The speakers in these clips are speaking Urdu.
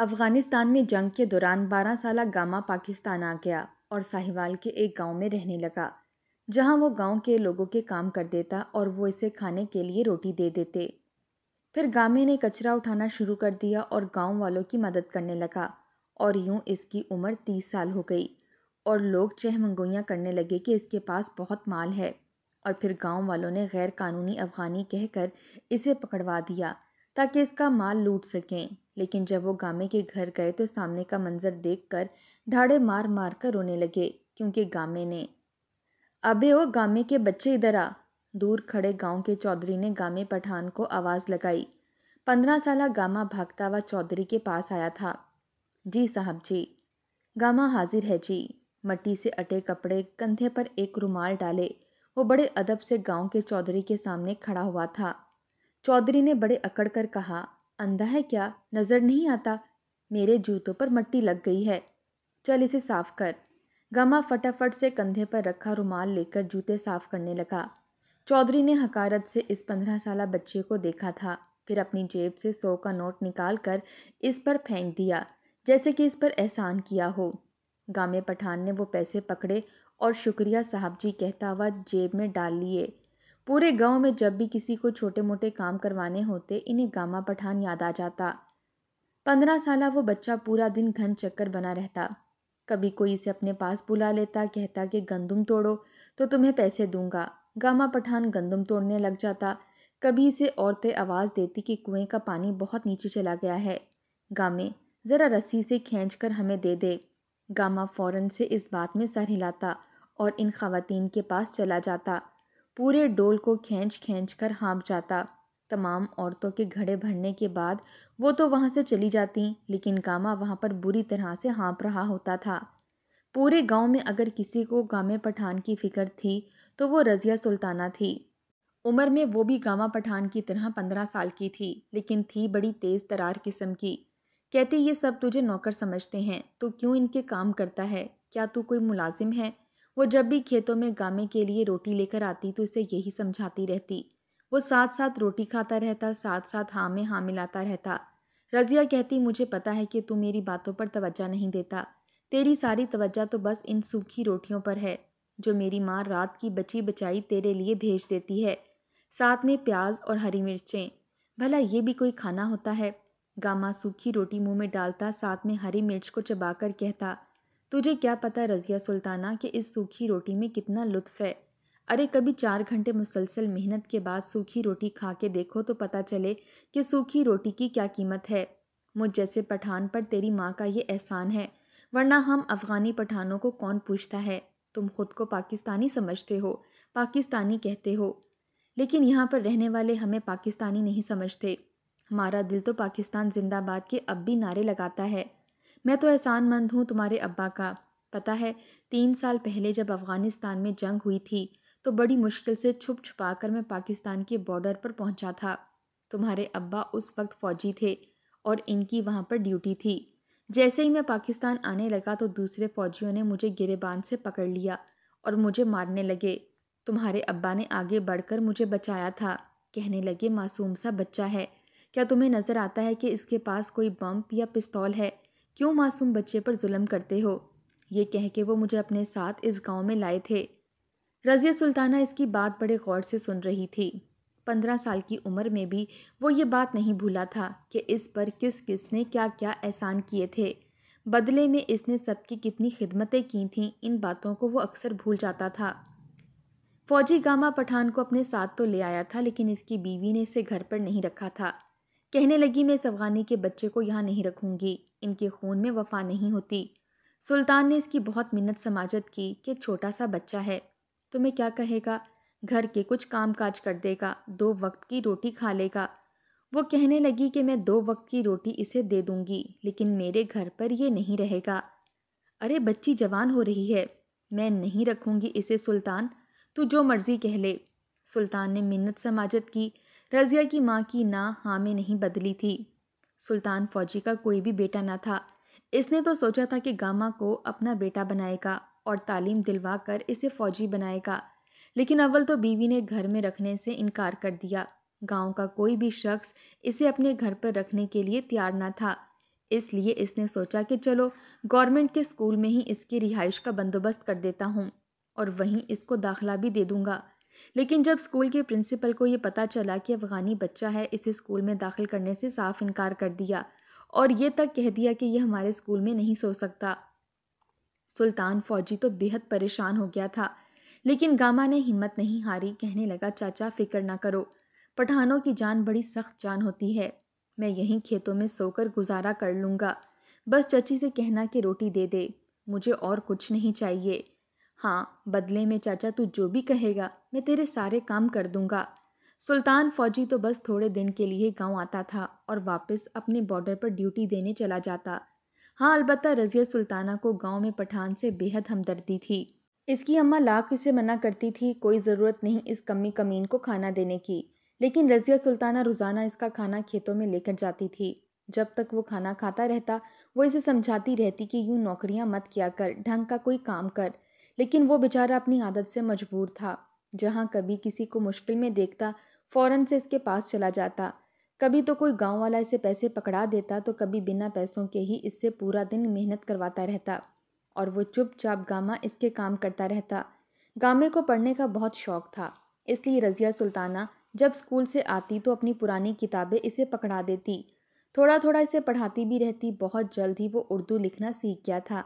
افغانستان میں جنگ کے دوران 12 سالہ گاما پاکستان آ گیا اور ساہیوال کے ایک گاؤں میں رہنے لگا، جہاں وہ گاؤں کے لوگوں کے کام کر دیتا اور وہ اسے کھانے کے لیے روٹی دے دیتے۔ پھر گامے نے کچرا اٹھانا شروع کر دیا اور گاؤں والوں کی مدد کرنے لگا، اور یوں اس کی عمر 30 سال ہو گئی اور لوگ چہمنگوئیاں کرنے لگے کہ اس کے پاس بہت مال ہے، اور پھر گاؤں والوں نے غیر قانونی افغانی کہہ کر اسے پکڑوا دیا تاکہ اس کا مال لوٹ سکیں۔ لیکن جب وہ گامے کے گھر گئے تو سامنے کا منظر دیکھ کر دھاڑے مار مار کر رونے لگے، کیونکہ گامے نے ابے او گامے کے بچے ادھر آ! دور کھڑے گاؤں کے چودھری نے گامے پٹھان کو آواز لگائی۔ 15 سالہ گاما بھاگتا ہوا چودھری کے پاس آیا تھا۔ جی صاحب جی۔ گاما حاضر ہے جی۔ مٹی سے اٹے کپڑے، کندھے پر ایک رومال ڈالے، وہ بڑے ادب سے گاؤں کے چودھری کے سامنے کھڑا ہوا تھا۔ چودھری نے بڑے اکڑ کر کہا، اندھا ہے کیا؟ نظر نہیں آتا؟ میرے جوتوں پر مٹی لگ گئی ہے، چل اسے صاف کر۔ گاما فٹافٹ سے کندھے پر رکھا رومال لے کر جوتے صاف کرنے لگا۔ چودھری نے حقارت سے اس 15 سالہ بچے کو دیکھا تھا، پھر اپنی جیب سے 100 کا نوٹ نکال کر اس پر پھینک دیا، جیسے کہ اس پر احسان کیا ہو۔ گامے پٹھان نے وہ پیسے پکڑے اور شکریہ صاحب جی کہتا ہوا جیب میں ڈال لیے۔ پورے گاؤں میں جب بھی کسی کو چھوٹے موٹے کام کروانے ہوتے، انہیں گاما پٹھان یاد آ جاتا۔ 15 سالہ وہ بچہ پورا دن گھن چکر بنا رہتا۔ کبھی کوئی اسے اپنے پاس بلا لیتا، کہتا کہ گندم توڑو تو تمہیں پیسے دوں گا۔ گاما پٹھان گندم توڑنے لگ جاتا۔ کبھی اسے عورتیں آواز دیتی کہ کنویں کا پانی بہت نیچے چلا گیا ہے، گامے ذرا رسی سے کھینچ کر ہمیں دے دے۔ گاما فوراً سے اس بات میں سر ہلاتا اور ان خواتین کے پاس چلا جاتا، پورے ڈول کو کھینچ کھینچ کر ہانپ جاتا۔ تمام عورتوں کے گھڑے بھرنے کے بعد وہ تو وہاں سے چلی جاتیں، لیکن گاما وہاں پر بری طرح سے ہانپ رہا ہوتا تھا۔ پورے گاؤں میں اگر کسی کو گامے پٹھان کی فکر تھی تو وہ رضیہ سلطانہ تھی۔ عمر میں وہ بھی گاما پٹھان کی طرح 15 سال کی تھی، لیکن تھی بڑی تیز ترار قسم کی۔ کہتے یہ سب تجھے نوکر سمجھتے ہیں، تو کیوں ان کے کام کرتا ہے؟ کیا تو کوئی ملازم ہے؟ وہ جب بھی کھیتوں میں گامے کے لیے روٹی لے کر آتی تو اسے یہی سمجھاتی رہتی۔ وہ ساتھ ساتھ روٹی کھاتا رہتا، ساتھ ساتھ ہاں میں ہاں ملاتا رہتا۔ رضیہ کہتی، مجھے پتا ہے کہ تو میری باتوں پر توجہ نہیں دیتا، تیری ساری توجہ تو بس ان سوکھی روٹیوں پر ہے جو میری ماں رات کی بچی بچائی تیرے لیے بھیج دیتی ہے، ساتھ میں پیاز اور ہری مرچیں۔ بھلا یہ بھی کوئی کھانا ہوتا ہے؟ گاما سوکھی روٹی منہ میں ڈالتا، ساتھ میں ہری مرچ کو چبا کر کہتا، تجھے کیا پتا رضیہ سلطانہ کہ اس سوکھی روٹی میں کتنا لطف ہے؟ ارے کبھی 4 گھنٹے مسلسل محنت کے بعد سوکھی روٹی کھا کے دیکھو تو پتا چلے کہ سوکھی روٹی کی کیا قیمت ہے۔ مجھ جیسے پٹھان پر تیری ماں کا یہ احسان ہے، ورنہ ہم افغانی پٹھانوں کو کون پوچھتا ہے؟ تم خود کو پاکستانی سمجھتے ہو، پاکستانی کہتے ہو، لیکن یہاں پر رہنے والے ہمیں پاکستانی نہیں سمجھتے۔ ہمارا دل تو پاکستان زندہ باد کے اب بھی نعرے لگاتا ہے۔ میں تو احسان مند ہوں تمہارے ابا کا۔ پتہ ہے 3 سال پہلے جب افغانستان میں جنگ ہوئی تھی تو بڑی مشکل سے چھپ چھپا کر میں پاکستان کے بارڈر پر پہنچا تھا۔ تمہارے ابا اس وقت فوجی تھے اور ان کی وہاں پر ڈیوٹی تھی۔ جیسے ہی میں پاکستان آنے لگا تو دوسرے فوجیوں نے مجھے گریبان سے پکڑ لیا اور مجھے مارنے لگے۔ تمہارے ابا نے آگے بڑھ کر مجھے بچایا تھا، کہنے لگے معصوم سا بچہ ہے، کیا تمہیں نظر آتا ہے کہ اس کے پاس کوئی بم یا پستول ہے؟ کیوں معصوم بچے پر ظلم کرتے ہو؟ یہ کہہ کے وہ مجھے اپنے ساتھ اس گاؤں میں لائے تھے۔ رضیہ سلطانہ اس کی بات بڑے غور سے سن رہی تھی۔ 15 سال کی عمر میں بھی وہ یہ بات نہیں بھولا تھا کہ اس پر کس کس نے کیا کیا احسان کیے تھے، بدلے میں اس نے سب کی کتنی خدمتیں کی تھیں، ان باتوں کو وہ اکثر بھول جاتا تھا۔ فوجی گاما پٹھان کو اپنے ساتھ تو لے آیا تھا، لیکن اس کی بیوی نے اسے گھر پر نہیں رکھا تھا۔ کہنے لگی میں اس افغانی کے بچے کو یہاں نہیں رکھوں گی، ان کے خون میں وفا نہیں ہوتی۔ سلطان نے اس کی بہت منت سماجت کی کہ چھوٹا سا بچہ ہے، تمہیں کیا کہے گا، گھر کے کچھ کام کاج کر دے گا، 2 وقت کی روٹی کھا لے گا۔ وہ کہنے لگی کہ میں 2 وقت کی روٹی اسے دے دوں گی، لیکن میرے گھر پر یہ نہیں رہے گا۔ ارے بچی جوان ہو رہی ہے، میں نہیں رکھوں گی اسے سلطان، تو جو مرضی کہہ لے۔ سلطان نے منت سماجت کی۔ رضیہ کی ماں کی نہ ہاں میں نہیں بدلی تھی۔ سلطان فوجی کا کوئی بھی بیٹا نہ تھا۔ اس نے تو سوچا تھا کہ گاما کو اپنا بیٹا بنائے گا اور تعلیم دلوا کر اسے فوجی بنائے گا، لیکن اول تو بیوی نے گھر میں رکھنے سے انکار کر دیا۔ گاؤں کا کوئی بھی شخص اسے اپنے گھر پر رکھنے کے لیے تیار نہ تھا۔ اس لیے اس نے سوچا کہ چلو گورنمنٹ کے اسکول میں ہی اس کی رہائش کا بندوبست کر دیتا ہوں اور وہیں اس کو داخلہ بھی دے دوں گا۔ لیکن جب اسکول کے پرنسپل کو یہ پتہ چلا کہ افغانی بچہ ہے، اسے اسکول میں داخل کرنے سے صاف انکار کر دیا اور یہ تک کہہ دیا کہ یہ ہمارے اسکول میں نہیں سو سکتا۔ سلطان فوجی تو بے حد پریشان ہو گیا تھا، لیکن گاما نے ہمت نہیں ہاری، کہنے لگا چاچا فکر نہ کرو، پٹھانوں کی جان بڑی سخت جان ہوتی ہے، میں یہیں کھیتوں میں سو کر گزارا کر لوں گا، بس چچی سے کہنا کہ روٹی دے دے، مجھے اور کچھ نہیں چاہیے۔ ہاں بدلے میں چاچا تو جو بھی کہے گا میں تیرے سارے کام کر دوں گا۔ سلطان فوجی تو بس تھوڑے دن کے لیے گاؤں آتا تھا اور واپس اپنے بارڈر پر ڈیوٹی دینے چلا جاتا۔ ہاں البتہ رضیہ سلطانہ کو گاؤں میں پٹھان سے بے حد ہمدردی تھی۔ اس کی اماں لاکھ اسے منع کرتی تھی، کوئی ضرورت نہیں اس کمی کمین کو کھانا دینے کی، لیکن رضیہ سلطانہ روزانہ اس کا کھانا کھیتوں میں لے کر جاتی تھی۔ جب تک وہ کھانا کھاتا رہتا وہ اسے سمجھاتی رہتی کہ یوں نوکریاں مت کیا کر، ڈھنگ کا کوئی کام کر، لیکن وہ بیچارہ اپنی عادت سے مجبور تھا۔ جہاں کبھی کسی کو مشکل میں دیکھتا فوراً سے اس کے پاس چلا جاتا، کبھی تو کوئی گاؤں والا اسے پیسے پکڑا دیتا تو کبھی بنا پیسوں کے ہی اس سے پورا دن محنت کرواتا رہتا اور وہ چپ چاپ گاما اس کے کام کرتا رہتا۔ گامے کو پڑھنے کا بہت شوق تھا، اس لیے رضیہ سلطانہ جب اسکول سے آتی تو اپنی پرانی کتابیں اسے پکڑا دیتی، تھوڑا تھوڑا اسے پڑھاتی بھی رہتی۔ بہت جلد ہی وہ اردو لکھنا سیکھ گیا تھا۔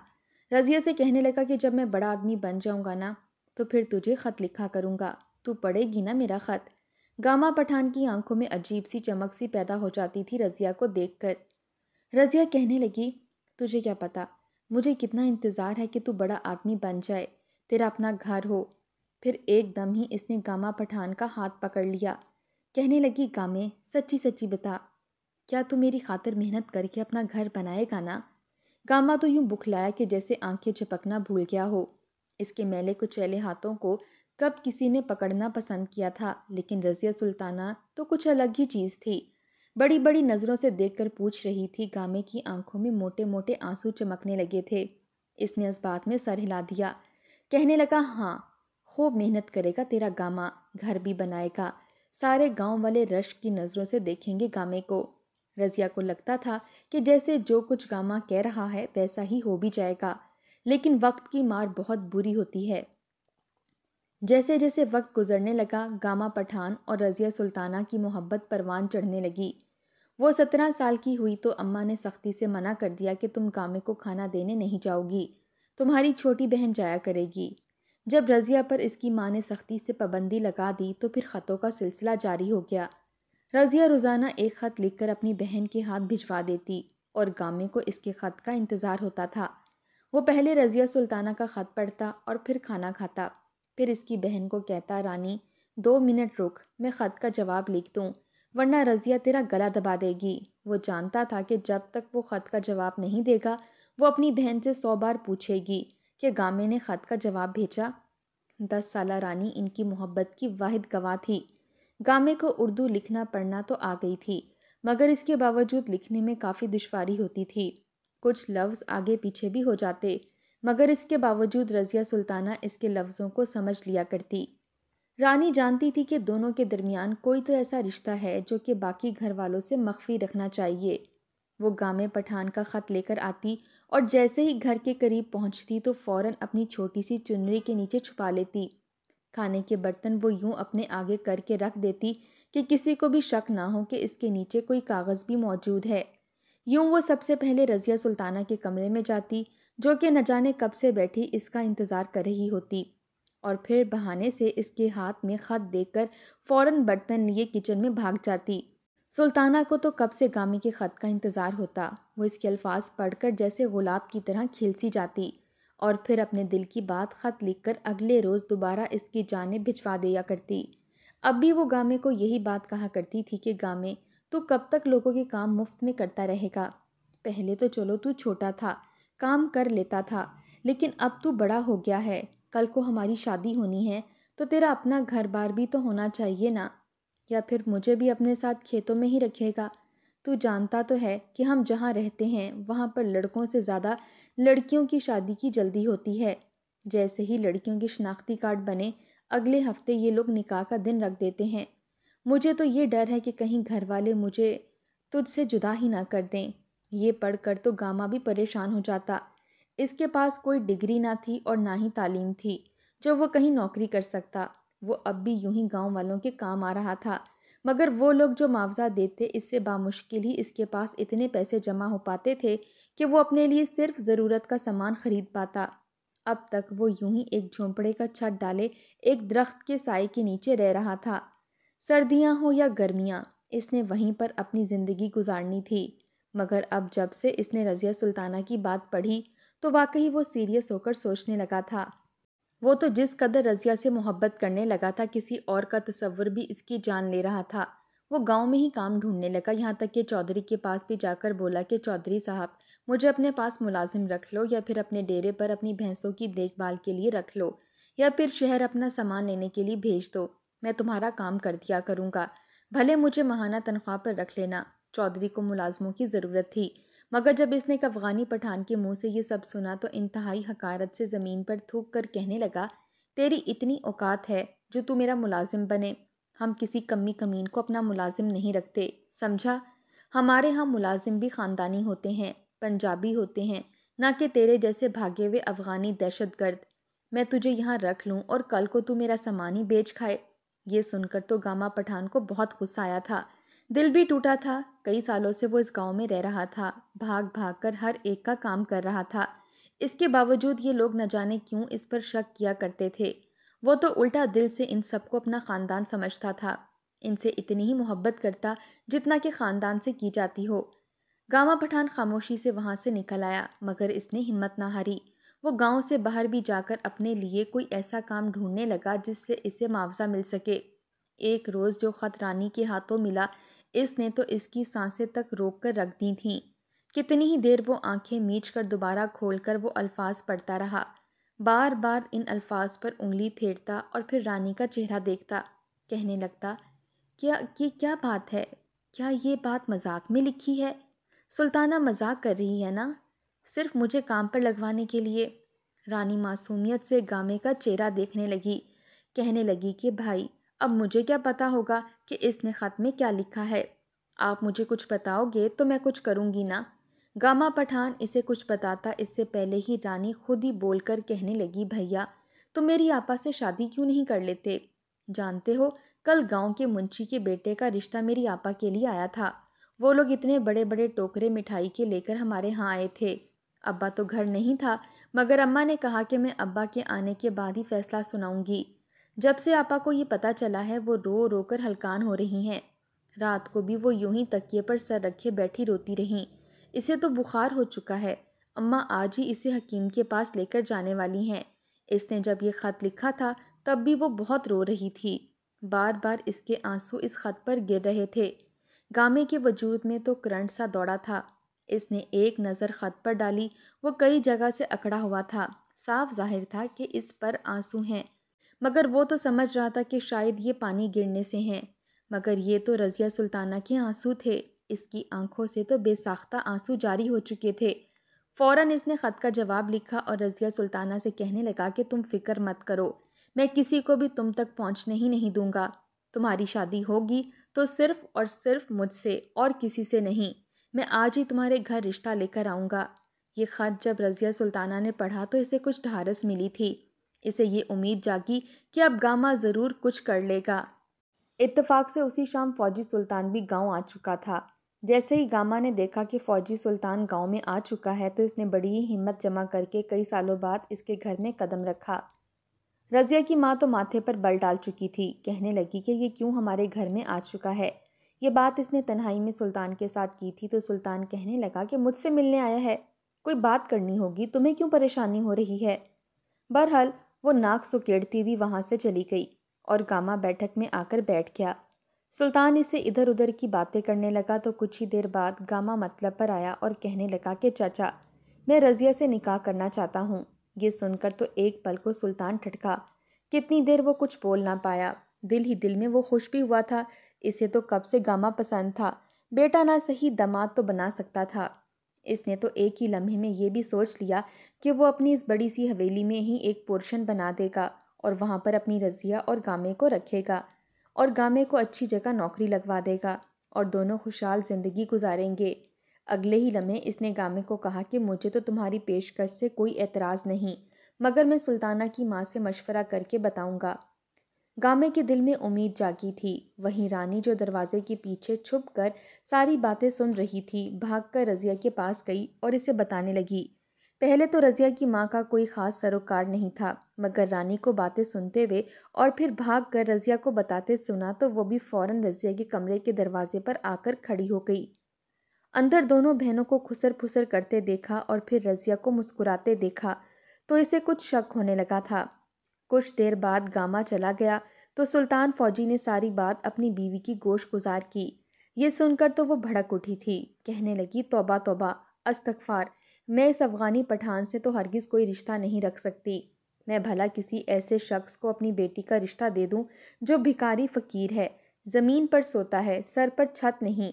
رضیہ سے کہنے لگا کہ جب میں بڑا آدمی بن جاؤں گا نا تو پھر تجھے خط لکھا کروں گا، تو پڑھے گی نا میرا خط؟ گاما پٹھان کی آنکھوں میں عجیب سی چمک سی پیدا ہو جاتی تھی رضیہ کو دیکھ کر۔ رضیہ کہنے لگی تجھے کیا پتا مجھے کتنا انتظار ہے کہ تو بڑا آدمی بن جائے، تیرا اپنا گھر ہو۔ پھر ایک دم ہی اس نے گاما پٹھان کا ہاتھ پکڑ لیا، کہنے لگی گامے سچی سچی بتا، کیا تو میری خاطر محنت کر کے اپنا گھر بنائے گا نا؟ گاما تو یوں بکھلایا کہ جیسے آنکھیں جھپکنا بھول گیا ہو۔ اس کے میلے کچیلے ہاتھوں کو کب کسی نے پکڑنا پسند کیا تھا، لیکن رضیہ سلطانہ تو کچھ الگ ہی چیز تھی۔ بڑی بڑی نظروں سے دیکھ کر پوچھ رہی تھی، گامے کی آنکھوں میں موٹے موٹے آنسو چمکنے لگے تھے۔ اس نے اس بات میں سر ہلا دیا، کہنے لگا ہاں خوب محنت کرے گا تیرا گاما، گھر بھی بنائے گا، سارے گاؤں والے رشک کی نظروں سے دیکھیں گے گامے کو۔ رضیہ کو لگتا تھا کہ جیسے جو کچھ گاما کہہ رہا ہے ویسا ہی ہو بھی جائے گا، لیکن وقت کی مار بہت بری ہوتی ہے۔ جیسے جیسے وقت گزرنے لگا گاما پٹھان اور رضیہ سلطانہ کی محبت پروان چڑھنے لگی۔ وہ 17 سال کی ہوئی تو اماں نے سختی سے منع کر دیا کہ تم گامے کو کھانا دینے نہیں جاؤ گی، تمہاری چھوٹی بہن جایا کرے گی۔ جب رضیہ پر اس کی ماں نے سختی سے پابندی لگا دی تو پھر خطوں کا سلسلہ جاری ہو گیا۔ رضیہ روزانہ ایک خط لکھ کر اپنی بہن کے ہاتھ بھجوا دیتی اور گامے کو اس کے خط کا انتظار ہوتا تھا۔ وہ پہلے رضیہ سلطانہ کا خط پڑھتا اور پھر کھانا کھاتا، پھر اس کی بہن کو کہتا رانی 2 منٹ رک، میں خط کا جواب لکھ دوں، ورنہ رضیہ تیرا گلا دبا دے گی۔ وہ جانتا تھا کہ جب تک وہ خط کا جواب نہیں دے گا وہ اپنی بہن سے 100 بار پوچھے گی کہ گامے نے خط کا جواب بھیجا۔ 10 سالہ رانی ان کی محبت کی واحد گواہ تھی۔ گامے کو اردو لکھنا پڑھنا تو آ گئی تھی، مگر اس کے باوجود لکھنے میں کافی دشواری ہوتی تھی، کچھ لفظ آگے پیچھے بھی ہو جاتے، مگر اس کے باوجود رضیہ سلطانہ اس کے لفظوں کو سمجھ لیا کرتی۔ رانی جانتی تھی کہ دونوں کے درمیان کوئی تو ایسا رشتہ ہے جو کہ باقی گھر والوں سے مخفی رکھنا چاہیے۔ وہ گامے پٹھان کا خط لے کر آتی اور جیسے ہی گھر کے قریب پہنچتی تو فوراً اپنی چھوٹی سی چنری کے نیچے چھپا لیتی۔ کھانے کے برتن وہ یوں اپنے آگے کر کے رکھ دیتی کہ کسی کو بھی شک نہ ہو کہ اس کے نیچے کوئی کاغذ بھی موجود ہے۔ یوں وہ سب سے پہلے رضیہ سلطانہ کے کمرے میں جاتی جو کہ نہ جانے کب سے بیٹھی اس کا انتظار کر رہی ہوتی، اور پھر بہانے سے اس کے ہاتھ میں خط دیکھ کر فوراً برتن لیے کچن میں بھاگ جاتی۔ سلطانہ کو تو کب سے گامے کے خط کا انتظار ہوتا، وہ اس کے الفاظ پڑھ کر جیسے گلاب کی طرح کھل سی جاتی اور پھر اپنے دل کی بات خط لکھ کر اگلے روز دوبارہ اس کی جانب بھجوا دیا کرتی۔ اب بھی وہ گامے کو یہی بات کہا کرتی تھی کہ گامے تو کب تک لوگوں کے کام مفت میں کرتا رہے گا؟ پہلے تو چلو تو چھوٹا تھا، کام کر لیتا تھا، لیکن اب تو بڑا ہو گیا ہے، کل کو ہماری شادی ہونی ہے تو تیرا اپنا گھر بار بھی تو ہونا چاہیے نا، یا پھر مجھے بھی اپنے ساتھ کھیتوں میں ہی رکھے گا؟ تو جانتا تو ہے کہ ہم جہاں رہتے ہیں وہاں پر لڑکوں سے زیادہ لڑکیوں کی شادی کی جلدی ہوتی ہے، جیسے ہی لڑکیوں کی شناختی کارڈ بنے اگلے ہفتے یہ لوگ نکاح کا دن رکھ دیتے ہیں۔ مجھے تو یہ ڈر ہے کہ کہیں گھر والے مجھے تجھ سے جدا ہی نہ کر دیں۔ یہ پڑھ کر تو گاما بھی پریشان ہو جاتا۔ اس کے پاس کوئی ڈگری نہ تھی اور نہ ہی تعلیم تھی جو وہ کہیں نوکری کر سکتا۔ وہ اب بھی یوں ہی گاؤں والوں کے کام آ رہا تھا، مگر وہ لوگ جو معاوضہ دیتے اس سے بامشکل ہی اس کے پاس اتنے پیسے جمع ہو پاتے تھے کہ وہ اپنے لیے صرف ضرورت کا سامان خرید پاتا۔ اب تک وہ یوں ہی ایک جھونپڑے کا چھت ڈالے ایک درخت کے سائے کے نیچے رہ رہا تھا۔ سردیاں ہو یا گرمیاں اس نے وہیں پر اپنی زندگی گزارنی تھی، مگر اب جب سے اس نے رضیہ سلطانہ کی بات پڑھی تو واقعی وہ سیریس ہو کر سوچنے لگا تھا۔ وہ تو جس قدر رضیہ سے محبت کرنے لگا تھا کسی اور کا تصور بھی اس کی جان لے رہا تھا۔ وہ گاؤں میں ہی کام ڈھونڈنے لگا، یہاں تک کہ چودھری کے پاس بھی جا کر بولا کہ چودھری صاحب مجھے اپنے پاس ملازم رکھ لو، یا پھر اپنے ڈیرے پر اپنی بھینسوں کی دیکھ بھال کے لیے رکھ لو، یا پھر شہر اپنا سامان لینے کے لیے بھیج دو، میں تمہارا کام کر دیا کروں گا، بھلے مجھے ماہانہ تنخواہ پر رکھ لینا۔ چودھری کو ملازموں کی ضرورت تھی، مگر جب اس نے ایک افغانی پٹھان کے منہ سے یہ سب سنا تو انتہائی حقارت سے زمین پر تھوک کر کہنے لگا، تیری اتنی اوقات ہے جو تو میرا ملازم بنے؟ ہم کسی کمی کمین کو اپنا ملازم نہیں رکھتے، سمجھا؟ ہمارے ہاں ملازم بھی خاندانی ہوتے ہیں، پنجابی ہوتے ہیں، نہ کہ تیرے جیسے بھاگے ہوئے افغانی دہشت گرد۔ میں تجھے یہاں رکھ لوں اور کل کو تو میرا سامان ہی بیچ کھائے۔ یہ سن کر تو گاما پٹھان کو بہت غصہ آیا تھا، دل بھی ٹوٹا تھا۔ کئی سالوں سے وہ اس گاؤں میں رہ رہا تھا، بھاگ بھاگ کر ہر ایک کا کام کر رہا تھا، اس کے باوجود یہ لوگ نہ جانے کیوں اس پر شک کیا کرتے تھے۔ وہ تو الٹا دل سے ان سب کو اپنا خاندان سمجھتا تھا، ان سے اتنی ہی محبت کرتا جتنا کہ خاندان سے کی جاتی ہو۔ گاما پٹھان خاموشی سے وہاں سے نکل آیا، مگر اس نے ہمت نہ ہاری۔ وہ گاؤں سے باہر بھی جا کر اپنے لیے کوئی ایسا کام ڈھونڈنے لگا جس سے اسے معاوضہ مل سکے۔ ایک روز جو خط رانی کے ہاتھوں ملا، اس نے تو اس کی سانسیں تک روک کر رکھ دی تھیں۔ کتنی ہی دیر وہ آنکھیں میچ کر دوبارہ کھول کر وہ الفاظ پڑھتا رہا، بار بار ان الفاظ پر انگلی پھیرتا اور پھر رانی کا چہرہ دیکھتا، کہنے لگتا، کیا بات ہے؟ کیا یہ بات مذاق میں لکھی ہے؟ سلطانہ مذاق کر رہی ہے نا؟ صرف مجھے کام پر لگوانے کے لیے؟ رانی معصومیت سے گامے کا چہرہ دیکھنے لگی، کہنے لگی کہ بھائی اب مجھے کیا پتا ہوگا کہ اس نے خط میں کیا لکھا ہے؟ آپ مجھے کچھ بتاؤ گے تو میں کچھ کروں گی نا۔ گاما پٹھان اسے کچھ بتاتا اس سے پہلے ہی رانی خود ہی بول کر کہنے لگی، بھیا تم میری آپا سے شادی کیوں نہیں کر لیتے؟ جانتے ہو کل گاؤں کے منشی کے بیٹے کا رشتہ میری آپا کے لیے آیا تھا، وہ لوگ اتنے بڑے بڑے ٹوکرے مٹھائی کے لے کر ہمارے ہاں آئے تھے۔ ابا تو گھر نہیں تھا، مگر اماں نے کہا کہ میں ابا کے آنے کے بعد ہی فیصلہ سناؤں گی۔ جب سے آپا کو یہ پتہ چلا ہے وہ رو رو کر ہلکان ہو رہی ہیں۔ رات کو بھی وہ یوں ہی تکیے پر سر رکھے بیٹھی روتی رہیں۔ اسے تو بخار ہو چکا ہے، اماں آج ہی اسے حکیم کے پاس لے کر جانے والی ہیں۔ اس نے جب یہ خط لکھا تھا تب بھی وہ بہت رو رہی تھی، بار بار اس کے آنسو اس خط پر گر رہے تھے۔ گامے کے وجود میں تو کرنٹ سا دوڑا تھا۔ اس نے ایک نظر خط پر ڈالی، وہ کئی جگہ سے اکڑا ہوا تھا، صاف ظاہر تھا کہ اس پر آنسو ہیں، مگر وہ تو سمجھ رہا تھا کہ شاید یہ پانی گرنے سے ہیں، مگر یہ تو رضیہ سلطانہ کے آنسو تھے۔ اس کی آنکھوں سے تو بے ساختہ آنسو جاری ہو چکے تھے۔ فوراً اس نے خط کا جواب لکھا اور رضیہ سلطانہ سے کہنے لگا کہ تم فکر مت کرو، میں کسی کو بھی تم تک پہنچنے ہی نہیں دوں گا۔ تمہاری شادی ہوگی تو صرف اور صرف مجھ سے اور کسی سے نہیں، میں آج ہی تمہارے گھر رشتہ لے کر آؤں گا۔ یہ خط جب رضیہ سلطانہ نے پڑھا تو اسے کچھ ڈھارس ملی تھی، اسے یہ امید جاگی کہ اب گاما ضرور کچھ کر لے گا۔ اتفاق سے اسی شام فوجی سلطان بھی گاؤں آ چکا تھا۔ جیسے ہی گاما نے دیکھا کہ فوجی سلطان گاؤں میں آ چکا ہے تو اس نے بڑی ہی ہمت جمع کر کے کئی سالوں بعد اس کے گھر میں قدم رکھا۔ رضیہ کی ماں تو ماتھے پر بل ڈال چکی تھی، کہنے لگی کہ یہ کیوں ہمارے گھر میں آ چکا ہے؟ یہ بات اس نے تنہائی میں سلطان کے ساتھ کی تھی تو سلطان کہنے لگا کہ مجھ سے ملنے آیا ہے، کوئی بات کرنی ہوگی، تمہیں کیوں پریشانی ہو رہی ہے؟ بہرحال وہ ناک سکیڑتی ہوئی وہاں سے چلی گئی اور گاما بیٹھک میں آ کر بیٹھ گیا۔ سلطان اسے ادھر ادھر کی باتیں کرنے لگا تو کچھ ہی دیر بعد گاما مطلب پر آیا اور کہنے لگا کہ چاچا میں رضیہ سے نکاح کرنا چاہتا ہوں۔ یہ سن کر تو ایک پل کو سلطان ٹھٹکا، کتنی دیر وہ کچھ بول نہ پایا۔ دل ہی دل میں وہ خوش بھی ہوا تھا، اسے تو کب سے گاما پسند تھا، بیٹا نہ صحیح داماد تو بنا سکتا تھا۔ اس نے تو ایک ہی لمحے میں یہ بھی سوچ لیا کہ وہ اپنی اس بڑی سی حویلی میں ہی ایک پورشن بنا دے گا اور وہاں پر اپنی رضیہ اور گامے کو رکھے گا اور گامے کو اچھی جگہ نوکری لگوا دے گا اور دونوں خوشحال زندگی گزاریں گے۔ اگلے ہی لمحے اس نے گامے کو کہا کہ مجھے تو تمہاری پیشکش سے کوئی اعتراض نہیں، مگر میں سلطانہ کی ماں سے مشورہ کر کے بتاؤں گا۔ گامے کے دل میں امید جاگی تھی۔ وہیں رانی جو دروازے کے پیچھے چھپ کر ساری باتیں سن رہی تھی، بھاگ کر رضیہ کے پاس گئی اور اسے بتانے لگی۔ پہلے تو رضیہ کی ماں کا کوئی خاص سروکار نہیں تھا، مگر رانی کو باتیں سنتے ہوئے اور پھر بھاگ کر رضیہ کو بتاتے سنا تو وہ بھی فوراً رضیہ کے کمرے کے دروازے پر آ کر کھڑی ہو گئی۔ اندر دونوں بہنوں کو خسر پھسر کرتے دیکھا اور پھر رضیہ کو مسکراتے دیکھا تو اسے کچھ شک ہونے لگا تھا۔ کچھ دیر بعد گاما چلا گیا تو سلطان فوجی نے ساری بات اپنی بیوی کی گوش گزار کی۔ یہ سن کر تو وہ بھڑک اٹھی تھی، کہنے لگی توبہ توبہ، استغفار، میں اس افغانی پٹھان سے تو ہرگز کوئی رشتہ نہیں رکھ سکتی۔ میں بھلا کسی ایسے شخص کو اپنی بیٹی کا رشتہ دے دوں جو بھکاری فقیر ہے، زمین پر سوتا ہے، سر پر چھت نہیں۔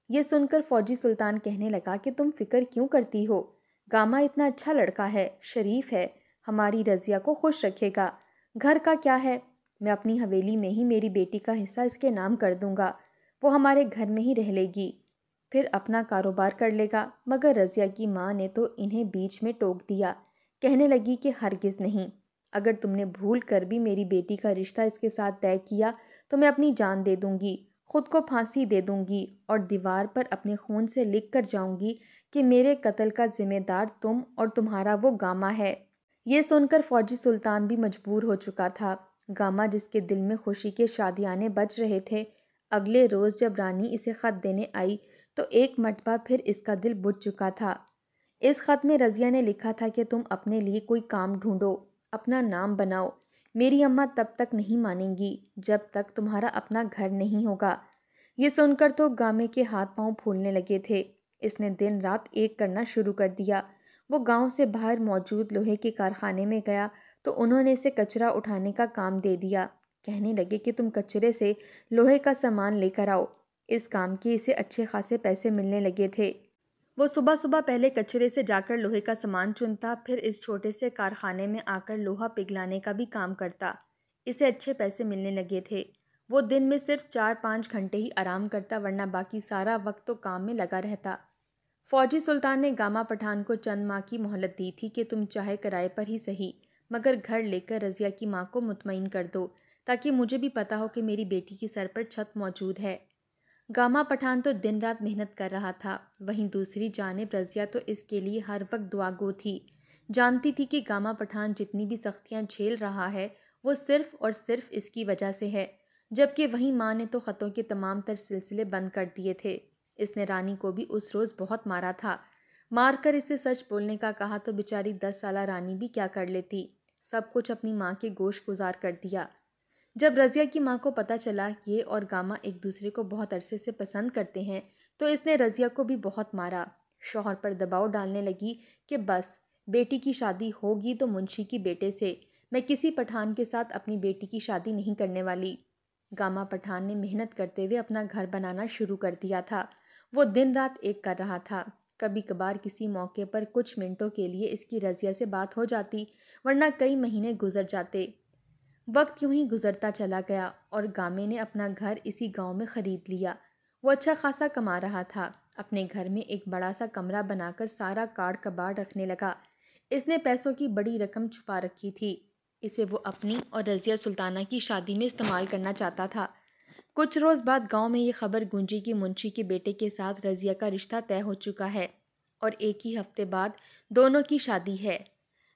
یہ سن کر فوجی سلطان کہنے لگا کہ تم فکر کیوں کرتی ہو؟ گاما اتنا اچھا لڑکا ہے، شریف ہے، ہماری رضیہ کو خوش رکھے گا۔ گھر کا کیا ہے، میں اپنی حویلی میں ہی میری بیٹی کا حصہ اس کے نام کر دوں گا، وہ ہمارے گھر میں ہی رہ لے گی، پھر اپنا کاروبار کر لے گا۔ مگر رضیہ کی ماں نے تو انہیں بیچ میں ٹوک دیا، کہنے لگی کہ ہرگز نہیں، اگر تم نے بھول کر بھی میری بیٹی کا رشتہ اس کے ساتھ طے کیا تو میں اپنی جان دے دوں گی، خود کو پھانسی دے دوں گی اور دیوار پر اپنے خون سے لکھ کر جاؤں گی کہ میرے قتل کا ذمہ دار تم اور تمہارا وہ گاما ہے۔ یہ سن کر فوجی سلطان بھی مجبور ہو چکا تھا۔ گاما جس کے دل میں خوشی کے شادیانے بج رہے تھے، اگلے روز جب رانی اسے خط دینے آئی تو ایک مرتبہ پھر اس کا دل بجھ چکا تھا۔ اس خط میں رضیہ نے لکھا تھا کہ تم اپنے لیے کوئی کام ڈھونڈو، اپنا نام بناؤ، میری اماں تب تک نہیں مانیں گی جب تک تمہارا اپنا گھر نہیں ہوگا۔ یہ سن کر تو گامے کے ہاتھ پاؤں پھولنے لگے تھے۔ اس نے دن رات ایک کرنا شروع کر دیا۔ وہ گاؤں سے باہر موجود لوہے کے کارخانے میں گیا تو انہوں نے اسے کچرا اٹھانے کا کام دے دیا۔ کہنے لگے کہ تم کچرے سے لوہے کا سامان لے کر آؤ۔ اس کام کے اسے اچھے خاصے پیسے ملنے لگے تھے۔ وہ صبح صبح پہلے کچرے سے جا کر لوہے کا سامان چنتا، پھر اس چھوٹے سے کارخانے میں آ کر لوہا پگھلانے کا بھی کام کرتا۔ اسے اچھے پیسے ملنے لگے تھے۔ وہ دن میں صرف 4-5 گھنٹے ہی آرام کرتا، ورنہ باقی سارا وقت تو کام میں لگا رہتا۔ فوجی سلطان نے گاما پٹھان کو چند ماہ کی مہلت دی تھی کہ تم چاہے کرائے پر ہی صحیح، مگر گھر لے کر رضیہ کی ماں کو مطمئن کر دو، تاکہ مجھے بھی پتا ہو کہ میری بیٹی کی سر پر چھت موجود ہے۔ گاما پٹھان تو دن رات محنت کر رہا تھا، وہیں دوسری جانب رضیہ تو اس کے لیے ہر وقت دعا گو تھی۔ جانتی تھی کہ گاما پٹھان جتنی بھی سختیاں جھیل رہا ہے وہ صرف اور صرف اس کی وجہ سے ہے، جبکہ وہیں ماں نے تو خطوں کے تمام تر سلسلے بند کر دیے تھے۔ اس نے رانی کو بھی اس روز بہت مارا تھا۔ مار کر اسے سچ بولنے کا کہا تو بیچاری 10 سالہ رانی بھی کیا کر لیتی، سب کچھ اپنی ماں کے گوش گزار کر دیا۔ جب رضیہ کی ماں کو پتہ چلا یہ اور گاما ایک دوسرے کو بہت عرصے سے پسند کرتے ہیں تو اس نے رضیہ کو بھی بہت مارا۔ شوہر پر دباؤ ڈالنے لگی کہ بس بیٹی کی شادی ہوگی تو منشی کی بیٹے سے، میں کسی پٹھان کے ساتھ اپنی بیٹی کی شادی نہیں کرنے والی۔ گاما پٹھان نے محنت کرتے ہوئے اپنا گھر بنانا شروع کر دیا تھا۔ وہ دن رات ایک کر رہا تھا۔ کبھی کبھار کسی موقع پر کچھ منٹوں کے لیے اس کی رضیہ سے بات ہو جاتی، ورنہ کئی مہینے گزر جاتے۔ وقت یوں ہی گزرتا چلا گیا اور گامے نے اپنا گھر اسی گاؤں میں خرید لیا۔ وہ اچھا خاصا کما رہا تھا، اپنے گھر میں ایک بڑا سا کمرہ بنا کر سارا کاڑ کباڑ رکھنے لگا۔ اس نے پیسوں کی بڑی رقم چھپا رکھی تھی، اسے وہ اپنی اور رضیہ سلطانہ کی شادی میں استعمال کرنا چاہتا تھا۔ کچھ روز بعد گاؤں میں یہ خبر گونجی کہ منشی کے بیٹے کے ساتھ رضیہ کا رشتہ طے ہو چکا ہے اور ایک ہی ہفتے بعد دونوں کی شادی ہے۔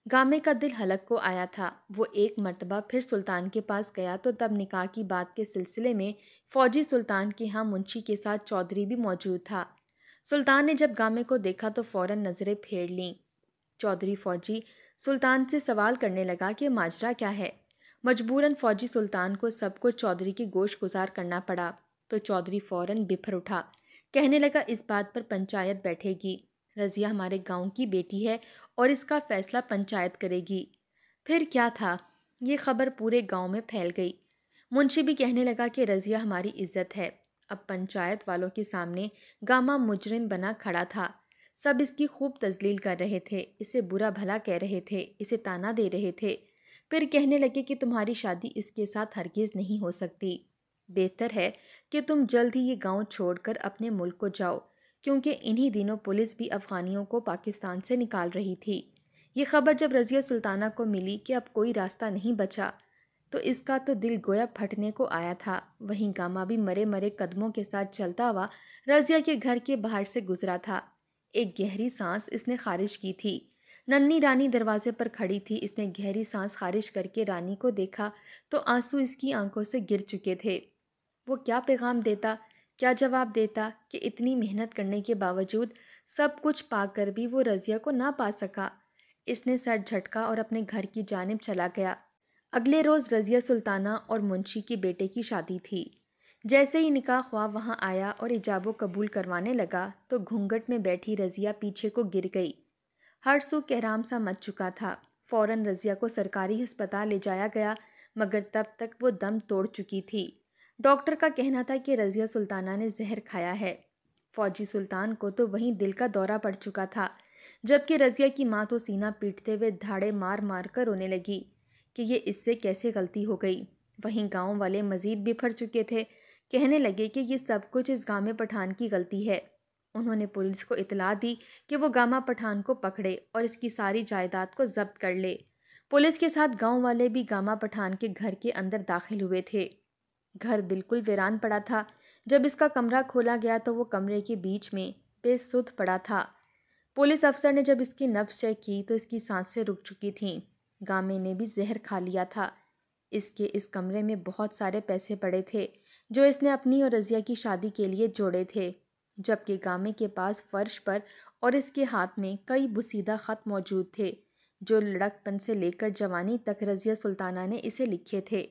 گامے کا دل ہلک کو آیا تھا۔ وہ ایک مرتبہ پھر سلطان کے پاس گیا تو تب نکاح کی بات کے سلسلے میں فوجی سلطان کے ہاں منشی کے ساتھ چودھری بھی موجود تھا۔ سلطان نے جب گامے کو دیکھا تو فوراً نظریں پھیر لیں۔ چودھری فوجی سلطان سے سوال کرنے لگا کہ ماجرا کیا ہے۔ مجبوراً فوجی سلطان کو سب کچھ چودھری کی گوش گزار کرنا پڑا تو چودھری فوراً بپھر اٹھا، کہنے لگا اس بات پر پنچایت بیٹھے گی، رضیہ ہمارے گاؤں کی بیٹی ہے اور اس کا فیصلہ پنچایت کرے گی۔ پھر کیا تھا، یہ خبر پورے گاؤں میں پھیل گئی۔ منشی بھی کہنے لگا کہ رضیہ ہماری عزت ہے۔ اب پنچایت والوں کے سامنے گاما مجرم بنا کھڑا تھا۔ سب اس کی خوب تذلیل کر رہے تھے، اسے برا بھلا کہہ رہے تھے، اسے تانا دے رہے تھے۔ پھر کہنے لگے کہ تمہاری شادی اس کے ساتھ ہرگز نہیں ہو سکتی، بہتر ہے کہ تم جلد ہی یہ گاؤں چھوڑ کر اپنے ملک کو جاؤ، کیونکہ انہی دنوں پولیس بھی افغانیوں کو پاکستان سے نکال رہی تھی۔ یہ خبر جب رضیہ سلطانہ کو ملی کہ اب کوئی راستہ نہیں بچا تو اس کا تو دل گویا پھٹنے کو آیا تھا۔ وہیں گاما بھی مرے مرے قدموں کے ساتھ چلتا ہوا رضیہ کے گھر کے باہر سے گزرا تھا۔ ایک گہری سانس اس نے خارج کی تھی۔ ننھی رانی دروازے پر کھڑی تھی۔ اس نے گہری سانس خارج کر کے رانی کو دیکھا تو آنسو اس کی آنکھوں سے گر چکے تھے۔ وہ کیا پیغام دیتا، کیا جواب دیتا کہ اتنی محنت کرنے کے باوجود سب کچھ پا کر بھی وہ رضیہ کو نہ پا سکا۔ اس نے سر جھٹکا اور اپنے گھر کی جانب چلا گیا۔ اگلے روز رضیہ سلطانہ اور منشی کے بیٹے کی شادی تھی۔ جیسے ہی نکاح خواہ وہاں آیا اور ایجاب و قبول کروانے لگا تو گھونگھٹ میں بیٹھی رضیہ پیچھے کو گر گئی۔ ہر سو کہرام سا مچ چکا تھا۔ فوراً رضیہ کو سرکاری ہسپتال لے جایا گیا مگر تب تک وہ دم توڑ چکی تھی۔ ڈاکٹر کا کہنا تھا کہ رضیہ سلطانہ نے زہر کھایا ہے۔ فوجی سلطان کو تو وہیں دل کا دورہ پڑ چکا تھا، جبکہ رضیہ کی ماں تو سینہ پیٹتے ہوئے دھاڑے مار مار کر رونے لگی کہ یہ اس سے کیسے غلطی ہو گئی۔ وہیں گاؤں والے مزید بپھر چکے تھے، کہنے لگے کہ یہ سب کچھ اس گامے پٹھان کی غلطی ہے۔ انہوں نے پولیس کو اطلاع دی کہ وہ گاما پٹھان کو پکڑے اور اس کی ساری جائیداد کو ضبط کر لے۔ پولیس کے ساتھ گاؤں والے بھی گاما پٹھان کے گھر کے اندر داخل ہوئے تھے۔ گھر بالکل ویران پڑا تھا۔ جب اس کا کمرہ کھولا گیا تو وہ کمرے کے بیچ میں بے سدھ پڑا تھا۔ پولیس افسر نے جب اس کی نبض چیک کی تو اس کی سانسیں رک چکی تھیں۔ گامے نے بھی زہر کھا لیا تھا۔ اس کے اس کمرے میں بہت سارے پیسے پڑے تھے جو اس نے اپنی اور رضیہ کی شادی کے لیے جوڑے تھے، جبکہ گامے کے پاس فرش پر اور اس کے ہاتھ میں کئی بوسیدہ خط موجود تھے جو لڑکپن سے لے کر جوانی تک رضیہ سلطانہ نے اسے لکھے تھے۔